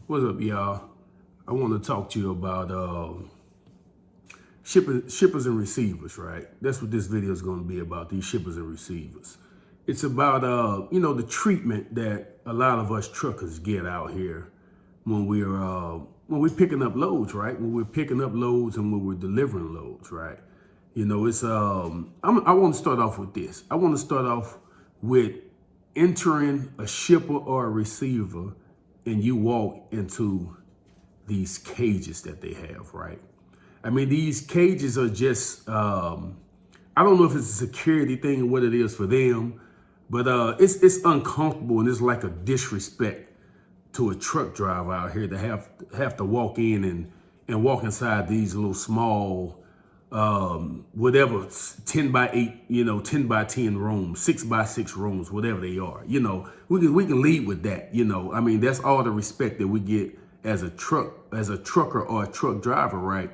What's up, y'all? I want to talk to you about shippers and receivers, right? That's what this video is going to be about, these shippers and receivers. It's about, the treatment that a lot of us truckers get out here when we're picking up loads, right? When we're picking up loads and when we're delivering loads, right? I want to start off with this. I want to start off with entering a shipper or a receiver and you walk into these cages that they have, right? I mean, these cages are just, I don't know if it's a security thing or what it is for them, but it's uncomfortable and it's like a disrespect to a truck driver out here to have to walk in and walk inside these little small, whatever, 10 by 8, 10 by 10 rooms, 6 by 6 rooms, whatever they are. We can lead with that. I mean, that's all the respect that we get as a trucker or a truck driver, right?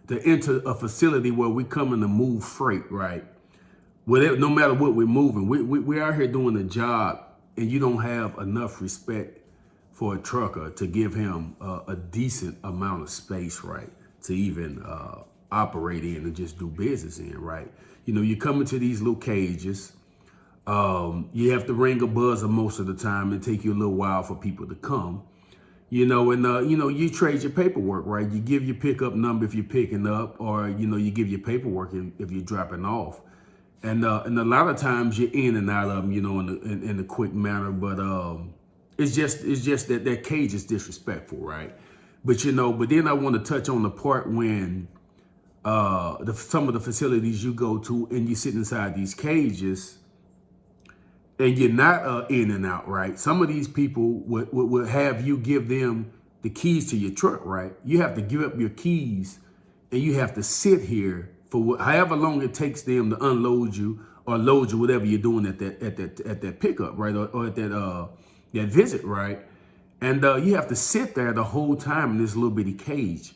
To enter a facility where we come in to move freight, right? Whatever, no matter what we're moving, we're out here doing a job, and you don't have enough respect for a trucker to give him a decent amount of space, right? To even operate in and just do business in, right? You come into these little cages. You have to ring a buzzer most of the time. It take you a little while for people to come. You trade your paperwork, right? You give your pickup number if you're picking up, or you give your paperwork if you're dropping off. And a lot of times you're in and out of them, in a quick manner. But it's just that cage is disrespectful, right? But then I want to touch on the part when some of the facilities you go to and you sit inside these cages and you're not in and out, right? Some of these people would have you give them the keys to your truck, right? You have to give up your keys and you have to sit here for however long it takes them to unload you or load you, whatever you're doing at that pickup, right? Or at that visit, right? And you have to sit there the whole time in this little bitty cage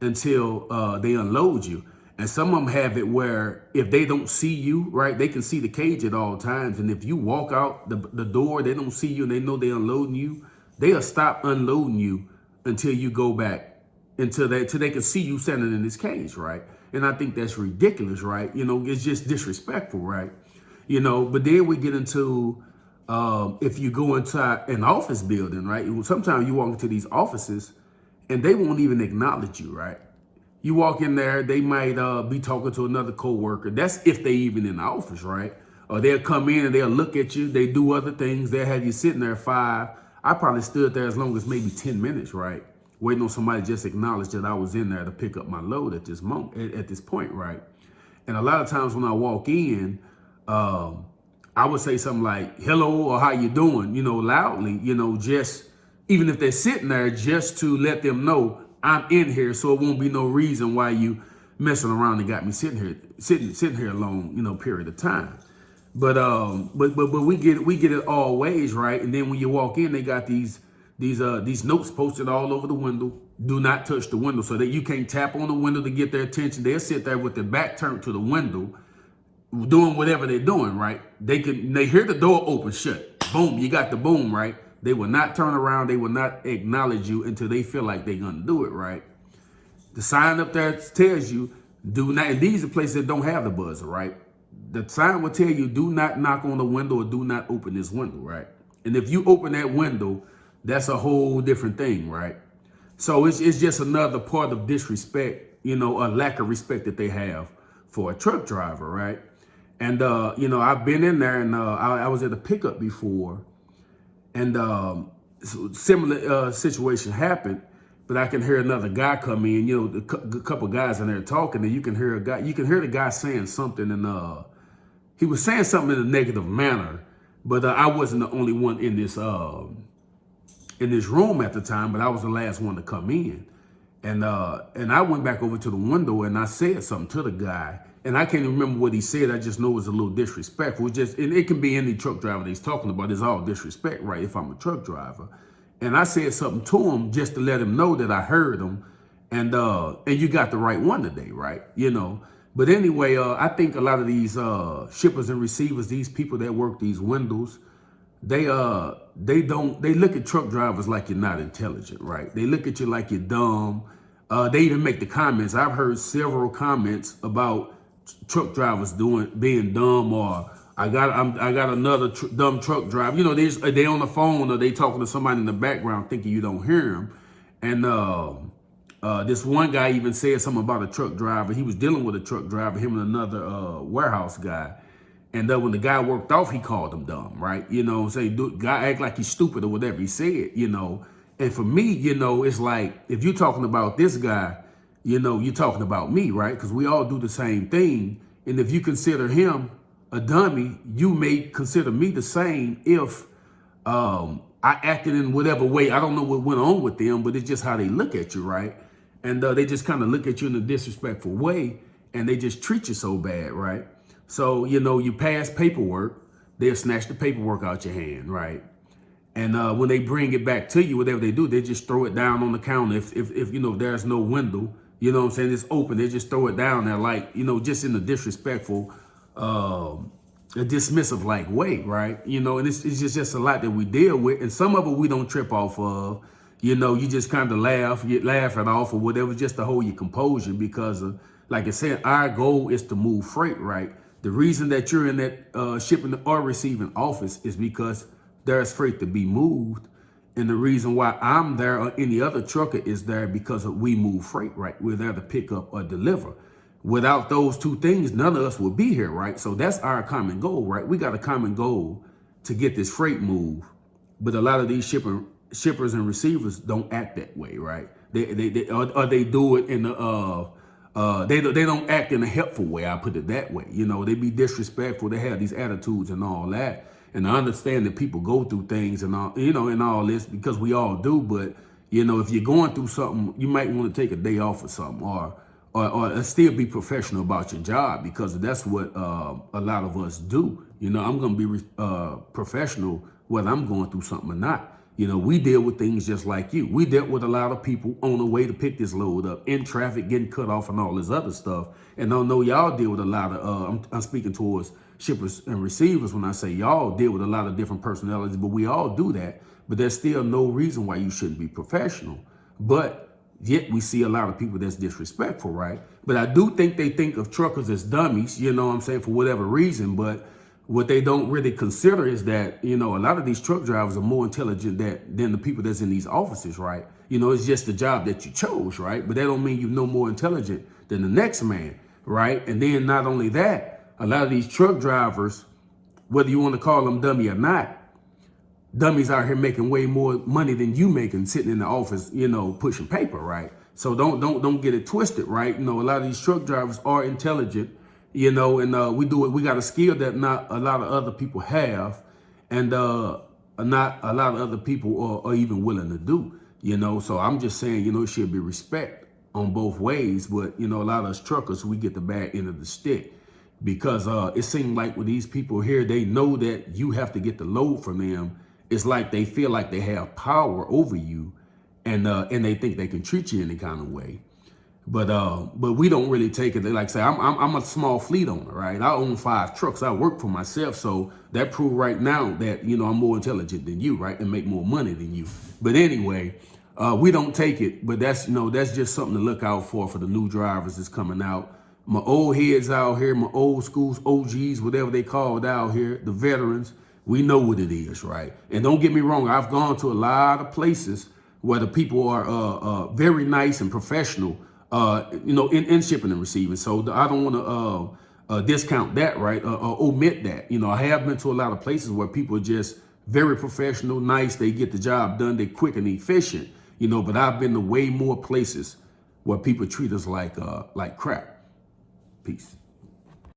until they unload you. And some of them have it where if they don't see you, right, they can see the cage at all times. And if you walk out the door, they don't see you and they know they're unloading you, they'll stop unloading you until you go back, until they can see you standing in this cage, right? And I think that's ridiculous, right? It's just disrespectful, right? But then we get into if you go inside an office building, right? Sometimes you walk into these offices and they won't even acknowledge you, right? You walk in there, they might be talking to another coworker. That's if they even in the office, right? Or they'll come in and they'll look at you. They do other things. They'll have you sitting there 5. I probably stood there as long as maybe 10 minutes, right? Waiting on somebody to just acknowledge that I was in there to pick up my load at this moment, at this point, right? And a lot of times when I walk in, I would say something like, hello, or how you doing, loudly, just even if they're sitting there, just to let them know I'm in here, so it won't be no reason why you messing around and got me sitting here a long, period of time. But we get it all ways, right? And then when you walk in, they got these notes posted all over the window. Do not touch the window, so that you can't tap on the window to get their attention. They'll sit there with their back turned to the window, doing whatever they're doing, right? They hear the door open, shut. Boom, you got the boom, right? They will not turn around. They will not acknowledge you until they feel like they're going to do it, right? The sign up there tells you, do not, and these are places that don't have the buzzer, right? The sign will tell you, do not knock on the window or do not open this window, right? And if you open that window, that's a whole different thing, right? So it's just another part of disrespect, a lack of respect that they have for a truck driver, right? And, I've been in there and I was at a pickup before. And similar situation happened, but I can hear another guy come in. A couple guys in there talking, and you can hear the guy saying something, and he was saying something in a negative manner. But I wasn't the only one in this room at the time, but I was the last one to come in, and I went back over to the window and I said something to the guy. And I can't even remember what he said. I just know it was a little disrespectful. And it can be any truck driver that he's talking about. It's all disrespect, right? If I'm a truck driver. And I said something to him just to let him know that I heard him. And you got the right one today, right? But anyway, I think a lot of these shippers and receivers, these people that work these windows, they look at truck drivers like you're not intelligent, right? They look at you like you're dumb. They even make the comments. I've heard several comments about truck drivers being dumb, or I got another dumb truck driver. You know, they on the phone or they talking to somebody in the background thinking you don't hear them. And this one guy even said something about a truck driver. He was dealing with a truck driver, him and another warehouse guy. And when the guy worked off, he called him dumb, right? You know, say guy act like he's stupid or whatever he said, you know. And for me, you know, it's like, if you're talking about this guy, you know, you're talking about me, right? Because we all do the same thing. And if you consider him a dummy, you may consider me the same if I acted in whatever way. I don't know what went on with them, but it's just how they look at you, right? And they just kind of look at you in a disrespectful way, and they just treat you so bad, right? So, you know, you pass paperwork, they'll snatch the paperwork out your hand, right? And when they bring it back to you, whatever they do, they just throw it down on the counter. If you know, there's no window, you know what I'm saying, it's open, they just throw it down there like, you know, just in a disrespectful, a dismissive like way, right? You know, and it's just a lot that we deal with. And some of it we don't trip off of. You know, you just kind of laugh it off or whatever, just to hold your composure because, like I said, our goal is to move freight, right? The reason that you're in that shipping or receiving office is because there's freight to be moved. And the reason why I'm there or any other trucker is there because we move freight, right? We're there to pick up or deliver. Without those two things, none of us would be here, right? So that's our common goal, right? We got a common goal to get this freight moved. But a lot of these shippers and receivers don't act that way, right? They do it in the they don't act in a helpful way. I put it that way. You know, they be disrespectful. They have these attitudes and all that. And I understand that people go through things and all, you know, and all this because we all do. But you know, if you're going through something, you might want to take a day off or something, or still be professional about your job, because that's what a lot of us do. You know, I'm gonna be professional whether I'm going through something or not. You know, we deal with things just like you. We dealt with a lot of people on the way to pick this load up, in traffic, getting cut off and all this other stuff. And I know y'all deal with a lot of, I'm speaking towards shippers and receivers when I say y'all deal with a lot of different personalities, but we all do that. But there's still no reason why you shouldn't be professional. But yet we see a lot of people that's disrespectful, right? But I do think they think of truckers as dummies, you know what I'm saying, for whatever reason. But what they don't really consider is that, you know, a lot of these truck drivers are more intelligent than the people that's in these offices, right? You know, it's just the job that you chose, right? But that don't mean you're no more intelligent than the next man, right? And then not only that, a lot of these truck drivers, whether you want to call them dummy or not, dummies out here making way more money than you making sitting in the office, you know, pushing paper, right? So don't get it twisted, right? You know, a lot of these truck drivers are intelligent, you know, and we got a skill that not a lot of other people have, and not a lot of other people are even willing to do, you know. So I'm just saying, you know, it should be respect on both ways. But, you know, a lot of us truckers, we get the bad end of the stick because it seems like with these people here, they know that you have to get the load from them. It's like they feel like they have power over you, and they think they can treat you any kind of way. But we don't really take it. Like I say, I'm a small fleet owner, right? I own 5 trucks. I work for myself, so that proves right now that, you know, I'm more intelligent than you, right, and make more money than you. But anyway, we don't take it. But that's, you know, that's just something to look out for the new drivers that's coming out. My old heads out here, my old schools, OGs, whatever they called out here, the veterans, we know what it is, right? And don't get me wrong, I've gone to a lot of places where the people are very nice and professional, you know, in shipping and receiving. So I don't want to discount that, right? Omit that. You know, I have been to a lot of places where people are just very professional, nice. They get the job done. They're quick and efficient, you know, but I've been to way more places where people treat us like crap. Peace.